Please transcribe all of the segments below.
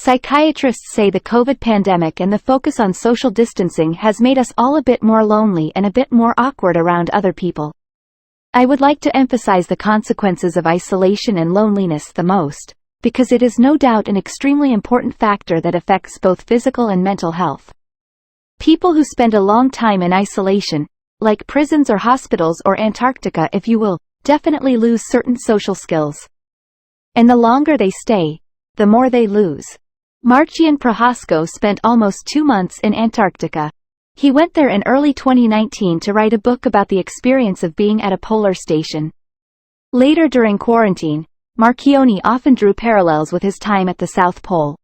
Psychiatrists say the COVID pandemic and the focus on social distancing has made us all a bit more lonely and a bit more awkward around other people. I would like to emphasize the consequences of isolation and loneliness the most, because it is no doubt an extremely important factor that affects both physical and mental health. People who spend a long time in isolation, like prisons or hospitals or Antarctica if you will, definitely lose certain social skills. And the longer they stay, the more they lose. Marcian Prohasko spent almost 2 months in Antarctica. He went there in early 2019 to write a book about the experience of being at a polar station. Later during quarantine, Marchioni often drew parallels with his time at the South Pole.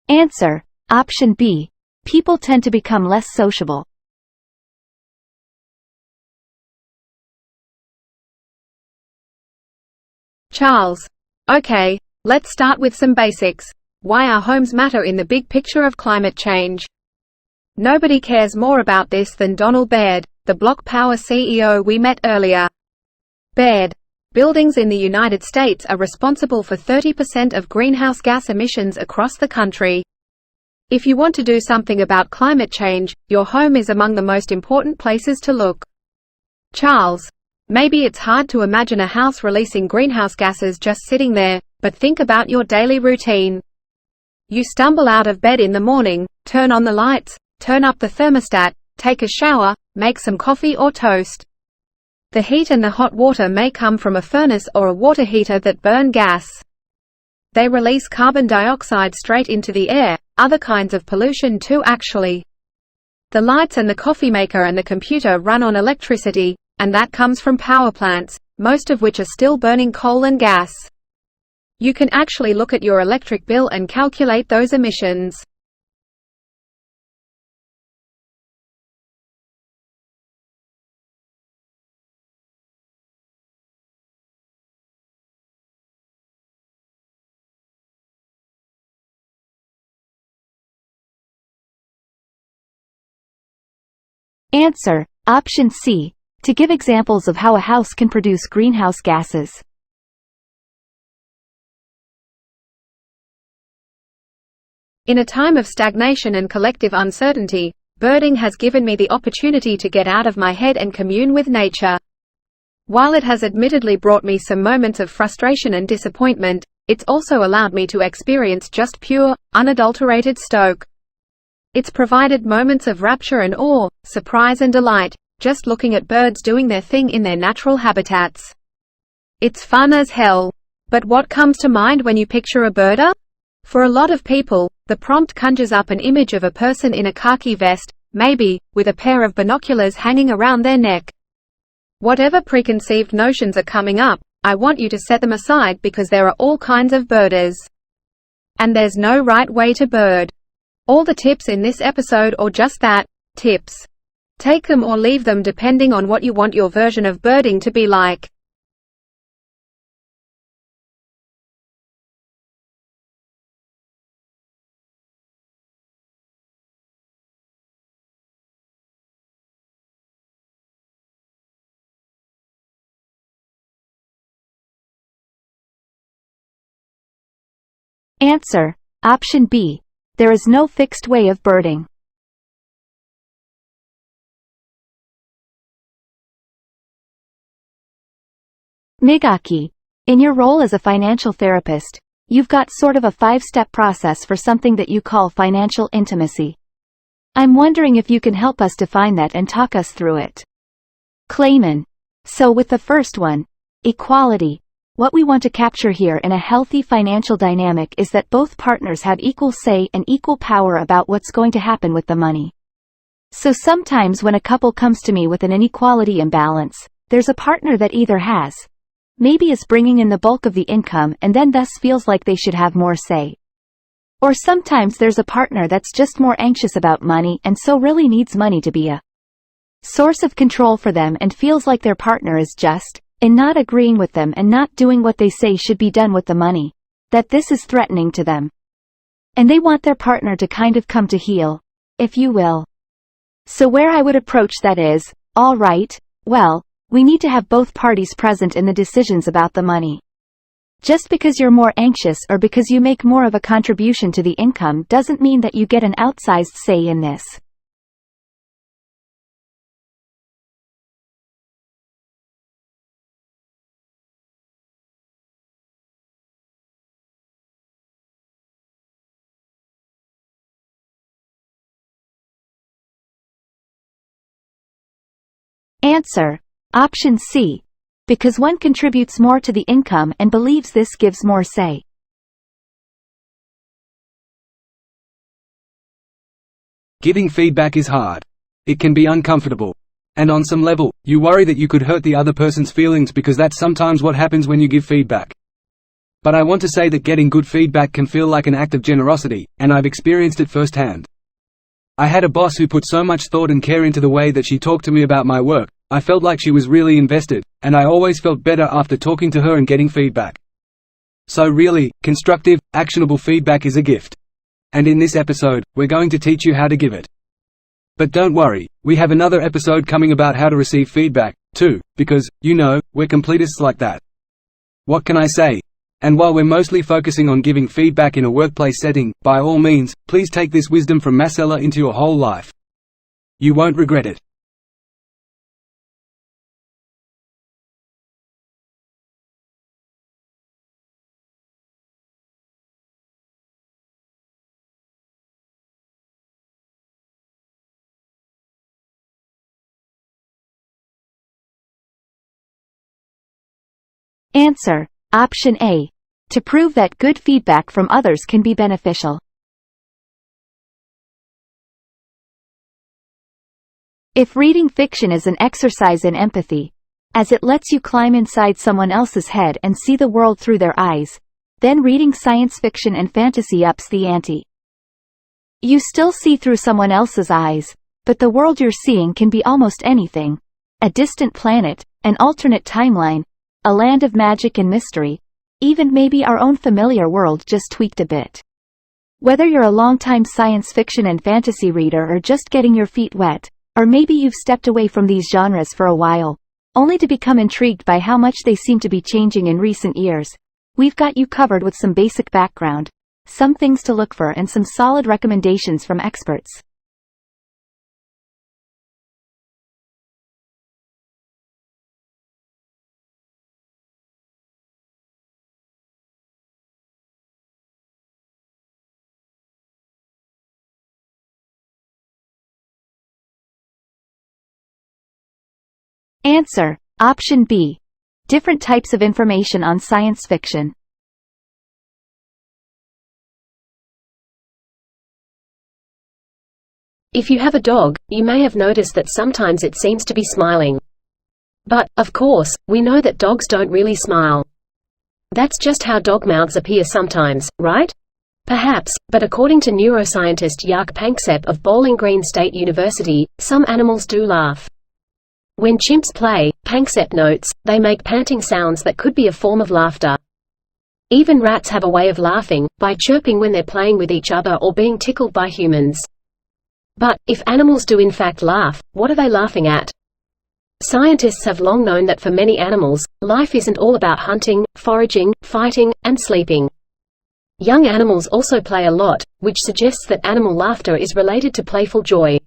Answer: Option B. People tend to become less sociable. Charles. Okay, let's start with some basics. Why our homes matter in the big picture of climate change. Nobody cares more about this than Donald Baird, the Block Power CEO we met earlier. Baird. Buildings in the United States are responsible for 30% of greenhouse gas emissions across the country. If you want to do something about climate change, your home is among the most important places to look. Charles. Maybe it's hard to imagine a house releasing greenhouse gases just sitting there, but think about your daily routine. You stumble out of bed in the morning, turn on the lights, turn up the thermostat, take a shower, make some coffee or toast. The heat and the hot water may come from a furnace or a water heater that burn gas. They release carbon dioxide straight into the air, other kinds of pollution too actually. The lights and the coffee maker and the computer run on electricity, and that comes from power plants, most of which are still burning coal and gas. You can actually look at your electric bill and calculate those emissions. Answer: Option C. To give examples of how a house can produce greenhouse gases. In a time of stagnation and collective uncertainty, birding has given me the opportunity to get out of my head and commune with nature. While it has admittedly brought me some moments of frustration and disappointment, it's also allowed me to experience just pure, unadulterated stoke. It's provided moments of rapture and awe, surprise and delight, just looking at birds doing their thing in their natural habitats. It's fun as hell. But what comes to mind when you picture a birder? For a lot of people, the prompt conjures up an image of a person in a khaki vest, maybe, with a pair of binoculars hanging around their neck. Whatever preconceived notions are coming up, I want you to set them aside because there are all kinds of birders. And there's no right way to bird. All the tips in this episode are just that, tips. Take them or leave them depending on what you want your version of birding to be like. Answer: Option B. There is no fixed way of birding. Migaki. In your role as a financial therapist, you've got sort of a 5-step process for something that you call financial intimacy. I'm wondering if you can help us define that and talk us through it. Clayman. So with the first one, equality. What we want to capture here in a healthy financial dynamic is that both partners have equal say and equal power about what's going to happen with the money. So sometimes when a couple comes to me with an inequality imbalance, there's a partner that either has, maybe is bringing in the bulk of the income and then thus feels like they should have more say. Or sometimes there's a partner that's just more anxious about money and so really needs money to be a source of control for them and feels like their partner is just in not agreeing with them and not doing what they say should be done with the money. that this is threatening to them. And they want their partner to kind of come to heel, if you will. So where I would approach that is, all right, well, we need to have both parties present in the decisions about the money. Just because you're more anxious or because you make more of a contribution to the income doesn't mean that you get an outsized say in this. Answer. Option C. Because one contributes more to the income and believes this gives more say. Giving feedback is hard. It can be uncomfortable. And on some level, you worry that you could hurt the other person's feelings because that's sometimes what happens when you give feedback. But I want to say that getting good feedback can feel like an act of generosity, and I've experienced it firsthand. I had a boss who put so much thought and care into the way that she talked to me about my work. I felt like she was really invested, and I always felt better after talking to her and getting feedback. So really, constructive, actionable feedback is a gift. And in this episode, we're going to teach you how to give it. But don't worry, we have another episode coming about how to receive feedback, too, because, you know, we're completists like that. What can I say? And while we're mostly focusing on giving feedback in a workplace setting, by all means, please take this wisdom from Marcella into your whole life. You won't regret it. Answer. Option A. To prove that good feedback from others can be beneficial. If reading fiction is an exercise in empathy, as it lets you climb inside someone else's head and see the world through their eyes, then reading science fiction and fantasy ups the ante. You still see through someone else's eyes, but the world you're seeing can be almost anything: a distant planet, an alternate timeline, a land of magic and mystery, even maybe our own familiar world just tweaked a bit. Whether you're a longtime science fiction and fantasy reader or just getting your feet wet, or maybe you've stepped away from these genres for a while, only to become intrigued by how much they seem to be changing in recent years, we've got you covered with some basic background, some things to look for, and some solid recommendations from experts. Answer. Option B. Different types of information on science fiction. If you have a dog, you may have noticed that sometimes it seems to be smiling. But, of course, we know that dogs don't really smile. That's just how dog mouths appear sometimes, right? Perhaps, but according to neuroscientist Jaak Panksepp of Bowling Green State University, some animals do laugh. When chimps play, Panksepp notes, they make panting sounds that could be a form of laughter. Even rats have a way of laughing, by chirping when they're playing with each other or being tickled by humans. But, if animals do in fact laugh, what are they laughing at? Scientists have long known that for many animals, life isn't all about hunting, foraging, fighting, and sleeping. Young animals also play a lot, which suggests that animal laughter is related to playful joy.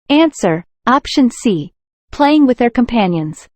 Answer. Option C. Playing with their companions.